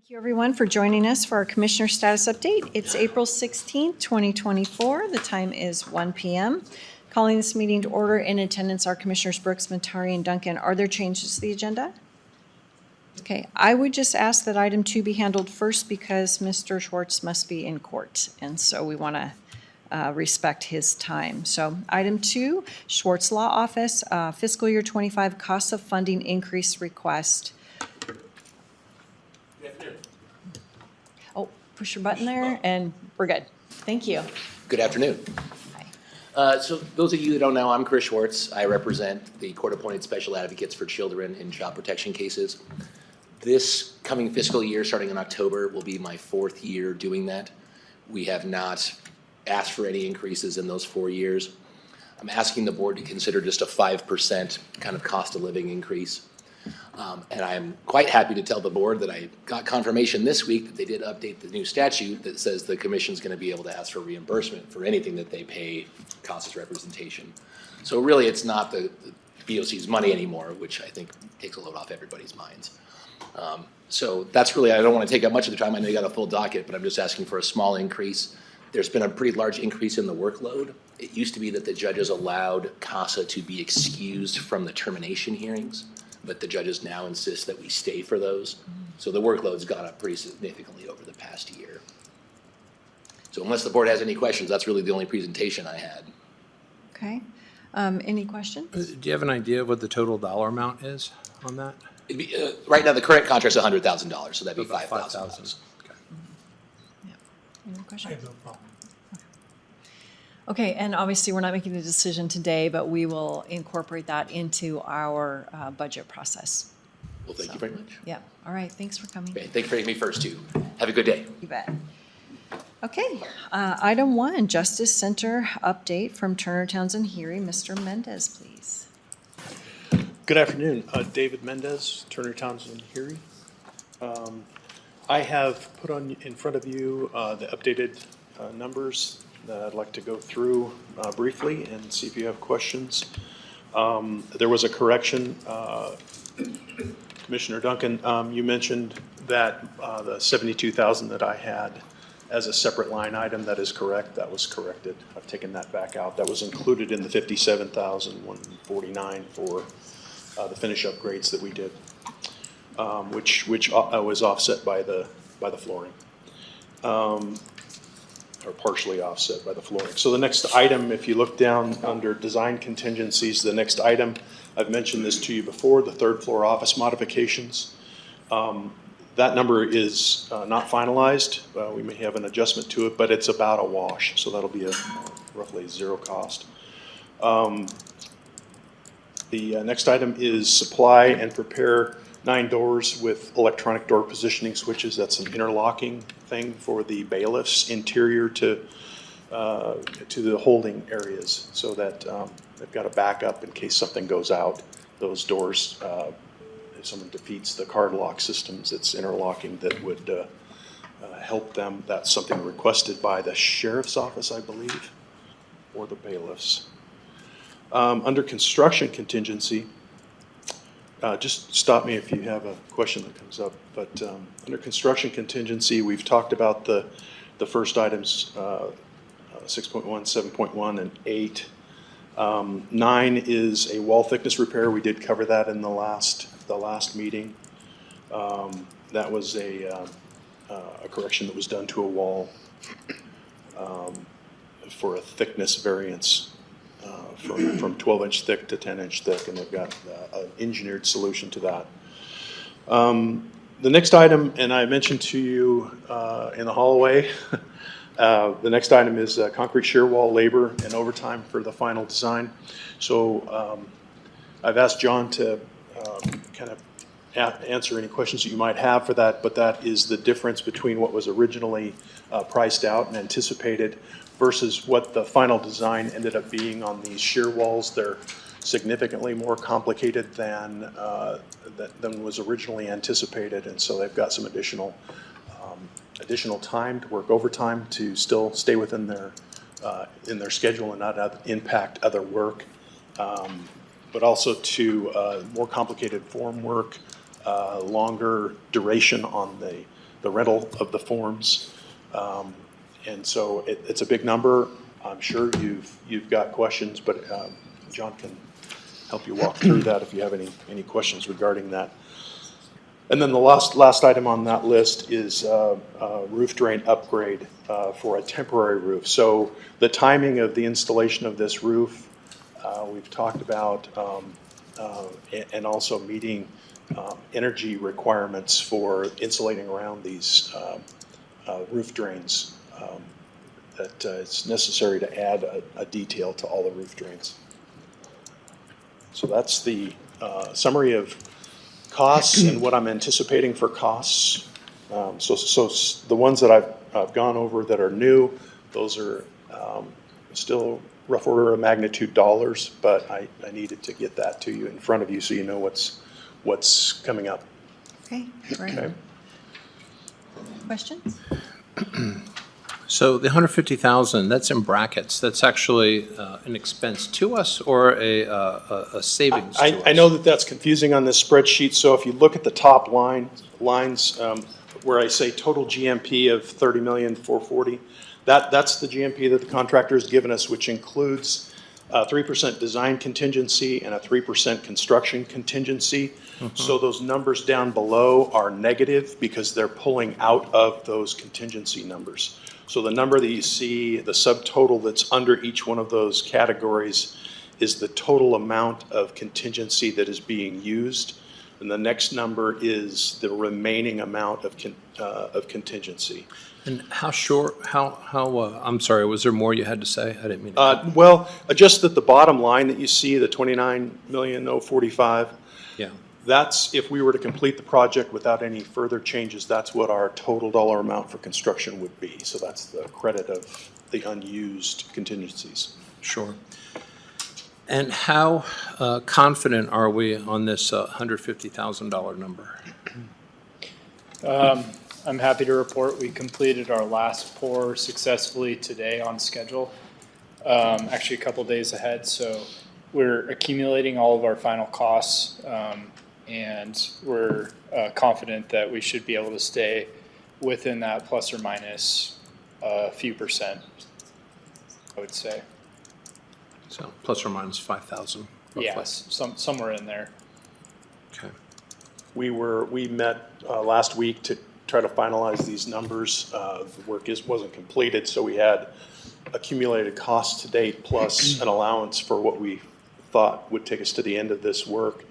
Thank you, everyone, for joining us for our Commissioner Status Update. It's April 16th, 2024. The time is 1 p.m. Calling this meeting to order. In attendance are Commissioners Brooks, Matari, and Duncan. Are there changes to the agenda? Okay, I would just ask that item 2 be handled first because Mr. Schwartz must be in court, and so we want to respect his time. So item 2, Schwartz Law Office, fiscal year 25 CASA funding increase request. Oh, push your button there and we're good. Thank you. Good afternoon. So those of you that don't know, I'm Chris Schwartz. I represent the court-appointed special advocates for children in child protection cases. This coming fiscal year, starting in October, will be my 4th year doing that. We have not asked for any increases in those 4 years. I'm asking the board to consider just a 5% kind of cost of living increase. And I'm quite happy to tell the board that I got confirmation this week that they did update the new statute that says the commission's going to be able to ask for reimbursement for anything that they pay CASA's representation. So really, it's not the BOC's money anymore, which I think takes a load off everybody's minds. So that's really, I don't want to take up much of the time. I know you got a full docket, but I'm just asking for a small increase. There's been a pretty large increase in the workload. It used to be that the judges allowed CASA to be excused from the termination hearings, but the judges now insist that we stay for those. So the workload's gone up pretty significantly over the past year. So unless the board has any questions, that's really the only presentation I had. Okay. Any questions? Do you have an idea of what the total dollar amount is on that? It'd be, right now, the current contract's $100,000, so that'd be $5,000. Okay. Yeah. Any questions? I have no problem. Okay, and obviously, we're not making the decision today, but we will incorporate that into our budget process. Well, thank you very much. Yeah, all right, thanks for coming. Okay, thank you for having me first, too. Have a good day. You bet. Okay, item 1, Justice Center update from Turner, Townsend, Heery. Mr. Mendez, please. Good afternoon. David Mendez, Turner, Townsend, Heery. I have put on in front of you the updated numbers that I'd like to go through briefly and see if you have questions. There was a correction. Commissioner Duncan, you mentioned that the $72,000 that I had as a separate line item, that is correct. That was corrected. I've taken that back out. That was included in the $57,149 for the finish upgrades that we did, which was offset by the flooring. Or partially offset by the flooring. So the next item, if you look down under design contingencies, the next item, I've mentioned this to you before, the 3rd floor office modifications. That number is not finalized. We may have an adjustment to it, but it's about a wash. So that'll be a roughly 0 cost. The next item is supply and prepare 9 doors with electronic door positioning switches. That's an interlocking thing for the bailiffs interior to the holding areas, so that they've got a backup in case something goes out. Those doors, if someone defeats the card lock systems, it's interlocking that would help them. That's something requested by the sheriff's office, I believe, or the bailiffs. Under construction contingency, just stop me if you have a question that comes up, but under construction contingency, we've talked about the first items, 6.1, 7.1, and 8. 9 is a wall thickness repair. We did cover that in the last meeting. That was a correction that was done to a wall for a thickness variance. From 12-inch thick to 10-inch thick, and they've got an engineered solution to that. The next item, and I mentioned to you in the hallway, the next item is concrete shear wall labor and overtime for the final design. So I've asked John to kind of answer any questions that you might have for that, but that is the difference between what was originally priced out and anticipated versus what the final design ended up being on these shear walls. They're significantly more complicated than was originally anticipated, and so they've got some additional time to work overtime to still stay within their schedule and not impact other work, but also to more complicated form work, longer duration on the the rental of the forms. And so it's a big number. I'm sure you've got questions, but John can help you walk through that if you have any questions regarding that. And then the last item on that list is roof drain upgrade for a temporary roof. So the timing of the installation of this roof, we've talked about, and also meeting energy requirements for insulating around these roof drains. That it's necessary to add a detail to all the roof drains. So that's the summary of costs and what I'm anticipating for costs. So the ones that I've gone over that are new, those are still rough order of magnitude dollars, but I needed to get that to you in front of you so you know what's coming up. Okay, great. Okay. Questions? So the 150,000, that's in brackets. That's actually an expense to us or a savings to us? I know that's confusing on this spreadsheet, so if you look at the top lines where I say total GMP of $30,440,000, that's the GMP that the contractor has given us, which includes 3% design contingency and a 3% construction contingency. So those numbers down below are negative because they're pulling out of those contingency numbers. So the number that you see, the subtotal that's under each one of those categories is the total amount of contingency that is being used. And the next number is the remaining amount of contingency. And how short, I'm sorry, was there more you had to say? I didn't mean to. Well, just at the bottom line that you see, the $29,045,000, Yeah. that's if we were to complete the project without any further changes, that's what our total dollar amount for construction would be. So that's the credit of the unused contingencies. Sure. And how confident are we on this $150,000 number? I'm happy to report we completed our last pour successfully today on schedule, actually a couple days ahead. So we're accumulating all of our final costs, and we're confident that we should be able to stay within that plus or minus a few percent, I would say. So plus or minus 5,000. roughly. Yes, somewhere in there. Okay. We met last week to try to finalize these numbers. The work wasn't completed, so we had accumulated costs to date plus an allowance for what we thought would take us to the end of this work.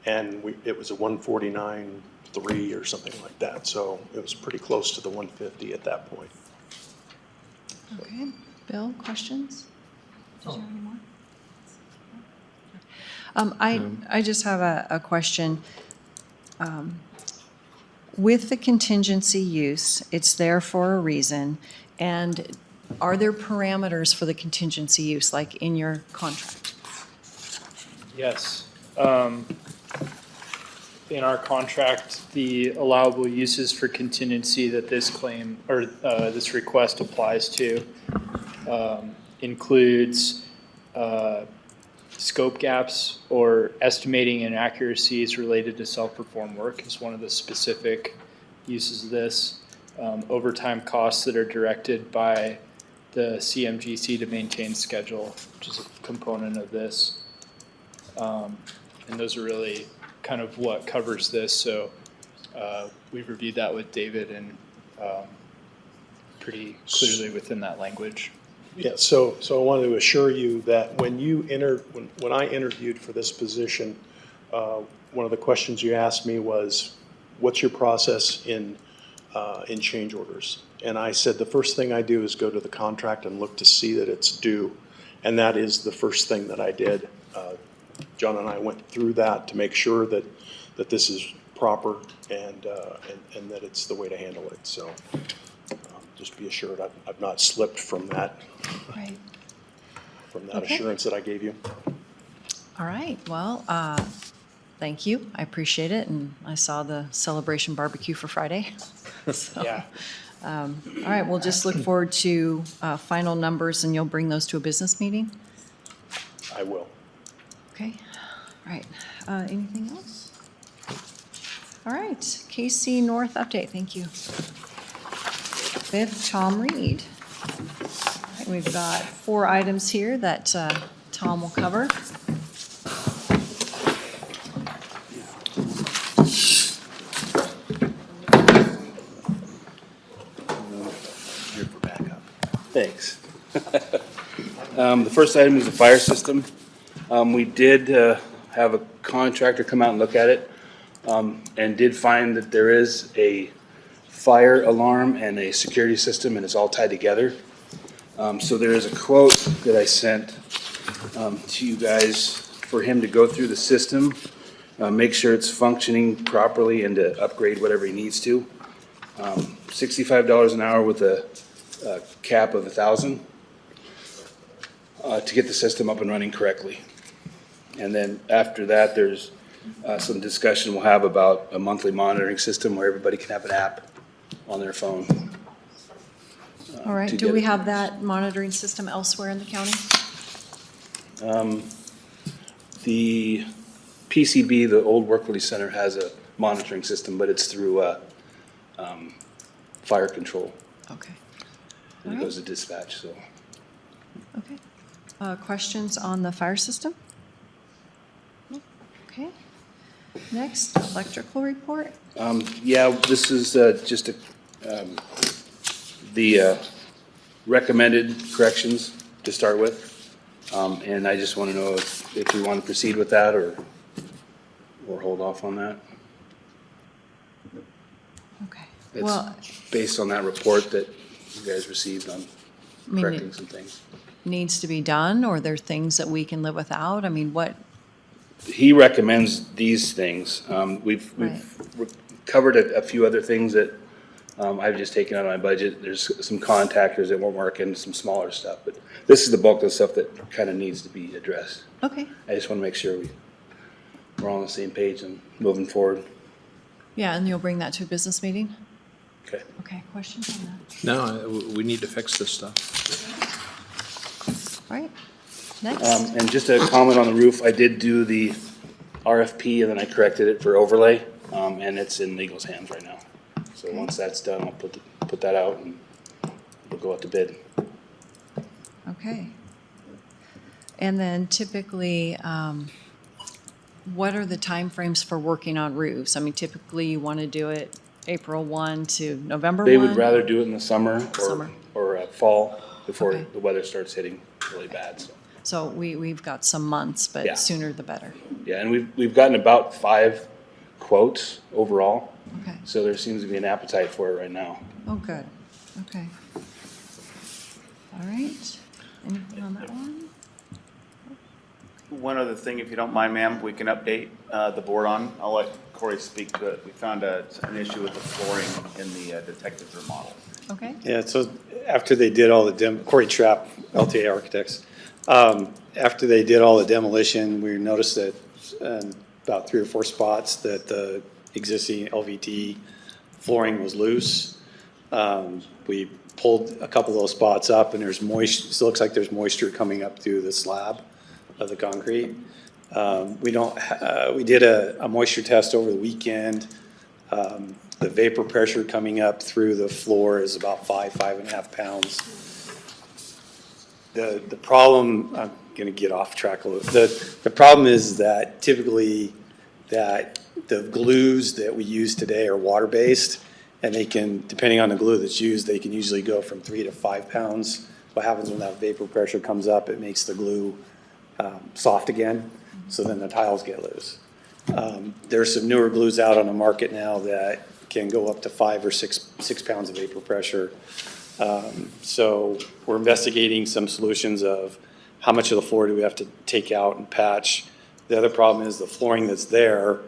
And it was a 149.3 or something like that. So it was pretty close to the 150 at that point. Okay, Bill, questions? Did you have any more? I just have a question. With the contingency use, it's there for a reason, and are there parameters for the contingency use, like in your contract? Yes. In our contract, the allowable uses for contingency that this claim or this request applies to includes scope gaps or estimating inaccuracies related to self-performed work is one of the specific uses of this. Overtime costs that are directed by the CMGC to maintain schedule, which is a component of this. And those are really kind of what covers this. So we've reviewed that with David and pretty clearly within that language. Yeah, so I wanted to assure you that when I interviewed for this position, one of the questions you asked me was, what's your process in change orders? And I said, the first thing I do is go to the contract and look to see that it's due. And that is the first thing that I did. John and I went through that to make sure that this is proper and that it's the way to handle it. So just be assured I've not slipped from that. Right. From that Okay. assurance that I gave you. All right, well, thank you. I appreciate it, and I saw the celebration barbecue for Friday. So, Yeah. all right, we'll just look forward to final numbers, and you'll bring those to a business meeting? I will. Okay, all right. Anything else? All right, KC North update, thank you. with Tom Reed. All right, we've got 4 items here that Tom will cover. Here for backup. Thanks. The first item is the fire system. We did have a contractor come out and look at it, and did find that there is a fire alarm and a security system, and it's all tied together. So there is a quote that I sent to you guys for him to go through the system, make sure it's functioning properly, and to upgrade whatever he needs to. $65 an hour with a cap of 1,000 to get the system up and running correctly. And then after that, there's some discussion we'll have about a monthly monitoring system where everybody can have an app on their phone. All right, to do get we it. have that monitoring system elsewhere in the county? The PCB, the old Work Release Center, has a monitoring system, but it's through fire control. Okay, And it goes to dispatch, so. okay. Questions on the fire system? No? Okay. Next, electrical report. Yeah, this is just the recommended corrections to start with. And I just want to know if we want to proceed with that or hold off on that. Okay. It's Well, based on that report that you guys received on I mean, correcting it some things. needs to be done, or there are things that we can live without? I mean, what, He recommends these things. We've covered a few other things that I've just taken out of my budget. There's some contactors that weren't working, some smaller stuff, but this is the bulk of the stuff that kind of needs to be addressed. okay. I just want to make sure we're all on the same page and moving forward. Yeah, and you'll bring that to a business meeting? Okay. Okay, questions on that? No, we need to fix this stuff. All right, next. And just a comment on the roof, I did do the RFP and then I corrected it for overlay, and it's in legal's hands right now. So once that's done, I'll put that out and we'll go out to bid. Okay. And then typically, what are the timeframes for working on roofs? I mean, typically you want to do it April 1 to November 1? They would rather do it in the summer Summer. or fall before Okay. the weather starts hitting really bad, so. So we've got some months, Yeah. but sooner the better. Yeah, and we've gotten about 5 quotes overall, Okay. so there seems to be an appetite for it right now. Oh, good. Okay. All right. Anything on that one? One other thing, if you don't mind, ma'am, we can update the board on. I'll let Corey speak to it. We found an issue with the flooring in the detectives remodel. Okay. Yeah, so after they did all the Corey Trapp, LTA Architects, after they did all the demolition, we noticed that about 3 or 4 spots that the existing LVT flooring was loose. We pulled a couple of those spots up and there's moisture, still looks like there's moisture coming up through the slab of the concrete. We did a moisture test over the weekend. The vapor pressure coming up through the floor is about 5.5 pounds. The problem, I'm gonna get off track a little. The problem is that typically that the glues that we use today are water-based, and they can, depending on the glue that's used, they can usually go from 3 to 5 pounds. What happens when that vapor pressure comes up, it makes the glue soft again, so then the tiles get loose. There's some newer glues out on the market now that can go up to 5 or 6 pounds of vapor pressure. So we're investigating some solutions of how much of the floor do we have to take out and patch. The other problem is the flooring that's there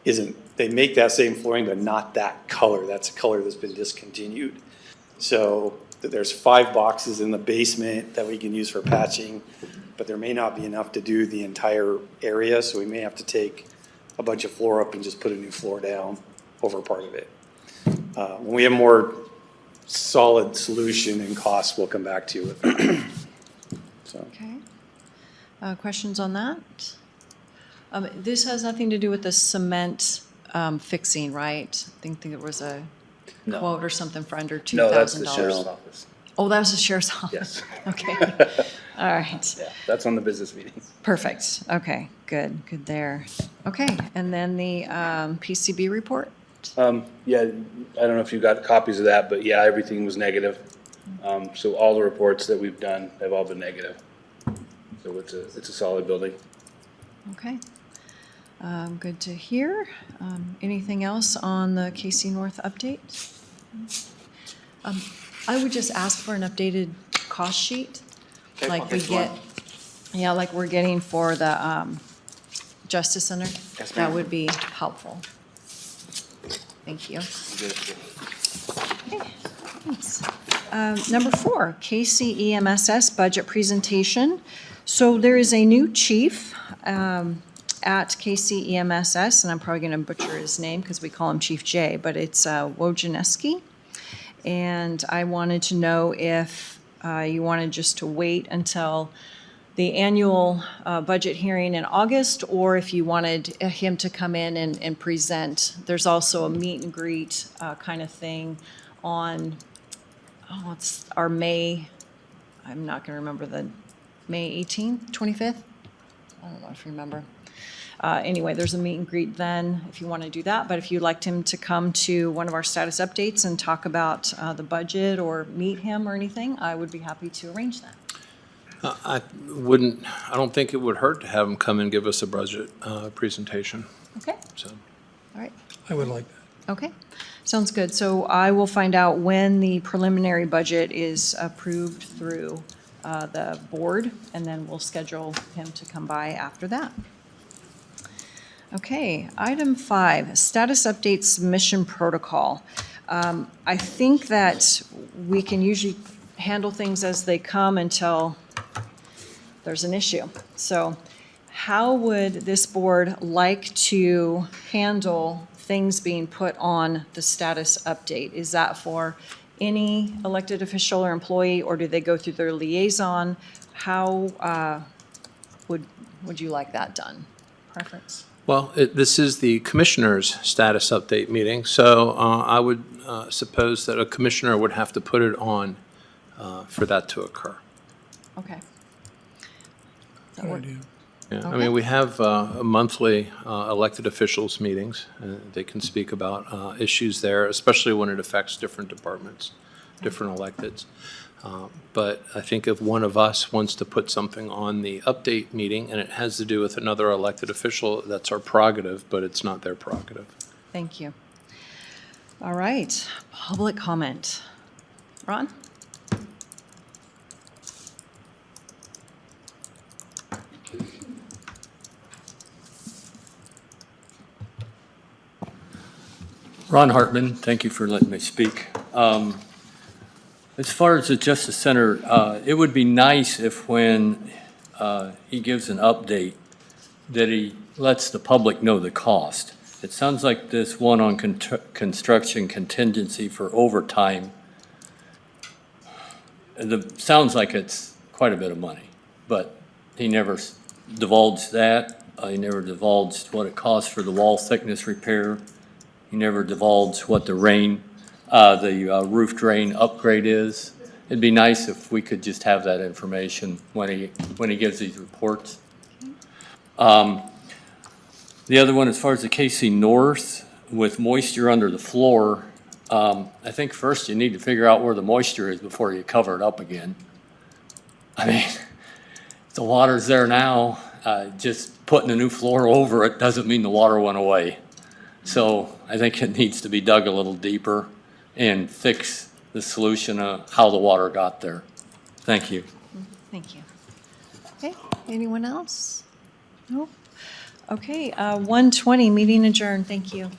isn't, they make that same flooring, but not that color. That's a color that's been discontinued. So there's 5 boxes in the basement that we can use for patching, but there may not be enough to do the entire area, so we may have to take a bunch of floor up and just put a new floor down over part of it. When we have more solid solution and cost, we'll come back to you with that. So. Okay. Questions on that? This has nothing to do with the cement fixing, right? I think there was a No. quote or something for under $2,000? No, that's the sheriff's office. Oh, that was the sheriff's office? Yes. Okay. All right. Yeah, that's on the business meeting. Perfect. Okay, good there. Okay, and then the PCB report? Yeah, I don't know if you got copies of that, but yeah, everything was negative. So all the reports that we've done have all been negative. So it's a solid building. Okay. Good to hear. Anything else on the KC North update? I would just ask for an updated cost sheet, like we get, yeah, like we're getting for the Justice Center. Yes, That ma'am. would be helpful. Thank you. Okay, thanks. Number 4, KCEMSS budget presentation. So there is a new chief at KCEMSS, and I'm probably going to butcher his name because we call him Chief J, but it's Wojciechowski. And I wanted to know if you wanted just to wait until the annual budget hearing in August, or if you wanted him to come in and present. There's also a meet and greet kind of thing on, it's our May, I'm not going to remember the May 18th, 25th? I don't know if you remember. Anyway, there's a meet and greet then, if you want to do that. But if you'd like him to come to one of our status updates and talk about the budget or meet him or anything, I would be happy to arrange that. I don't think it would hurt to have him come and give us a budget presentation, Okay, so. all right. I would like that. Okay, sounds good. So I will find out when the preliminary budget is approved through the board, and then we'll schedule him to come by after that. Okay, item 5, status update submission protocol. I think that we can usually handle things as they come until there's an issue. So how would this board like to handle things being put on the status update? Is that for any elected official or employee, or do they go through their liaison? How would you like that done? Preference? Well, this is the commissioner's status update meeting, so I would suppose that a commissioner would have to put it on for that to occur. Okay. That Good work? idea. Yeah, I Okay. mean, we have monthly elected officials meetings. They can speak about issues there, especially when it affects different departments, different electeds. But I think if one of us wants to put something on the update meeting and it has to do with another elected official, that's our prerogative, but it's not their prerogative. Thank you. All right, public comment. Ron? Ron Hartman, thank you for letting me speak. As far as the Justice Center, it would be nice if when he gives an update, that he lets the public know the cost. It sounds like this one on construction contingency for overtime, sounds like it's quite a bit of money, but he never divulged that. He never divulged what it costs for the wall thickness repair. He never divulged what the roof drain upgrade is. It'd be nice if we could just have that information when he gives these reports. The other one, as far as the KC North, with moisture under the floor, I think first you need to figure out where the moisture is before you cover it up again. I mean, the water's there now. Just putting a new floor over it doesn't mean the water went away. So I think it needs to be dug a little deeper and fix the solution of how the water got there. Thank you. Thank you. Okay, anyone else? No? Okay, 1:20, meeting adjourned. Thank you.